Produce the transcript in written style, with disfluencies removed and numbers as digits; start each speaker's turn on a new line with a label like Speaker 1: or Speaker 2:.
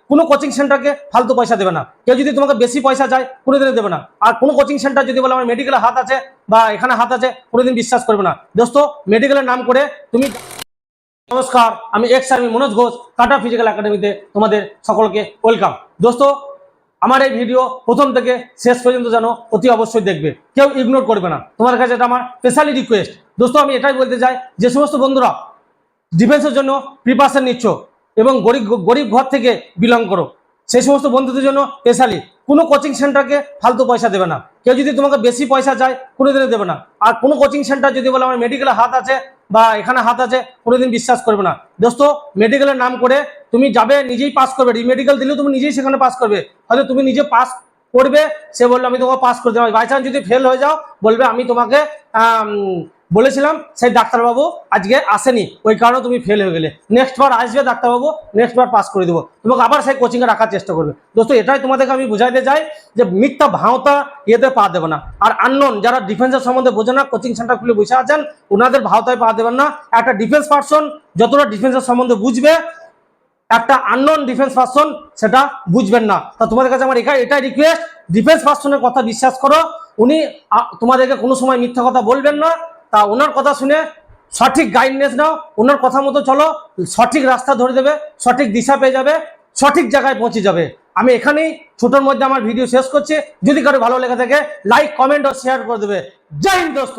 Speaker 1: কোনো কোচিং সেন্টারকে ফালতু পয়সা দেবে না। কেউ যদি তোমাকে বেশি পয়সা চায় কোনোদিনই দেবে না। আর কোনো কোচিং সেন্টার যদি বলে আমার মেডিকেলে হাত আছে বা এখানে হাত আছে, কোনোদিন বিশ্বাস করবে না। দোস্ত, মেডিকেলের নাম করে তুমি। নমস্কার, আমি ex army Manoj Ghosh, tata physical একাডেমিতে তোমাদের সকলকে ওয়েলকাম। দোস্ত, আমার এই ভিডিও প্রথম থেকে শেষ পর্যন্ত যেন অতি অবশ্যই দেখবে, কেউ ইগনোর করবে না। তোমার কাছে এটা আমার স্পেশালি রিকোয়েস্ট। দোস্ত, আমি এটাই বলতে চাই, যে সমস্ত বন্ধুরা ডিফেন্সের জন্য প্রিপারেশন নিচ্ছ এবং গরিব ঘর থেকে বিলং করো, সেই সমস্ত বন্ধুদের জন্য স্পেশালি কোনো কোচিং সেন্টারকে ফালতু পয়সা দেবে না। কেউ যদি তোমাকে বেশি পয়সা চায় কোনোদিনই দেবে না। আর কোনো কোচিং সেন্টার যদি বলে আমার মেডিকেলে হাত আছে বা এখানে হাত আছে, কোনোদিন বিশ্বাস করবে না। দোস্ত, মেডিকেলের নাম করে তুমি যাবে, নিজেই পাস করবে। রিমেডিকেল দিলেও তুমি নিজেই সেখানে পাস করবে। হয়তো তুমি নিজে পাস করবে, সে বললো আমি তোমাকে পাস করে দেবো। বাই চান্স যদি ফেল হয়ে যাও, বলবে আমি তোমাকে বলেছিলাম সেই ডাক্তারবাবু আজকে আসেনি, ওই কারণে তুমি ফেল হয়ে গেলে। নেক্সট বার আসবে ডাক্তারবাবু, নেক্সট বার পাস করে দেবো, তোমাকে আবার সেই কোচিংয়ে রাখার চেষ্টা করবে। দোস্ত, এটাই তোমাদেরকে আমি বুঝাইতে চাই যে মিথ্যা ভাওতা ইয়েতে পা দেবে না। আর আননোন যারা ডিফেন্সের সম্বন্ধে বোঝে না, কোচিং সেন্টার খুলে বসে আছেন, ওনাদের ভাওতায় পা দেবেন না। একটা ডিফেন্স পার্সন যতটা ডিফেন্সের সম্বন্ধে বুঝবে, একটা আননোন ডিফেন্স পার্সন সেটা বুঝবেন না। তা তোমাদের কাছে আমার এটাই রিকোয়েস্ট, ডিফেন্স পার্সনের কথা বিশ্বাস করো। উনি তোমাদেরকে কোনো সময় মিথ্যা কথা বলবেন না। তা ওনার কথা শুনে সঠিক গাইডনেস নাও, ওনার কথা মতো চলো, সঠিক রাস্তা ধরে দেবে, সঠিক দিশা পেয়ে যাবে, সঠিক জায়গায় পৌঁছে যাবে। আমি এখানেই ছোটোর মধ্যে আমার ভিডিও শেষ করছি। যদি কারো ভালো লেগে থাকে, লাইক, কমেন্ট ও শেয়ার করে দেবে। জয় হিন্দ দোস্ত।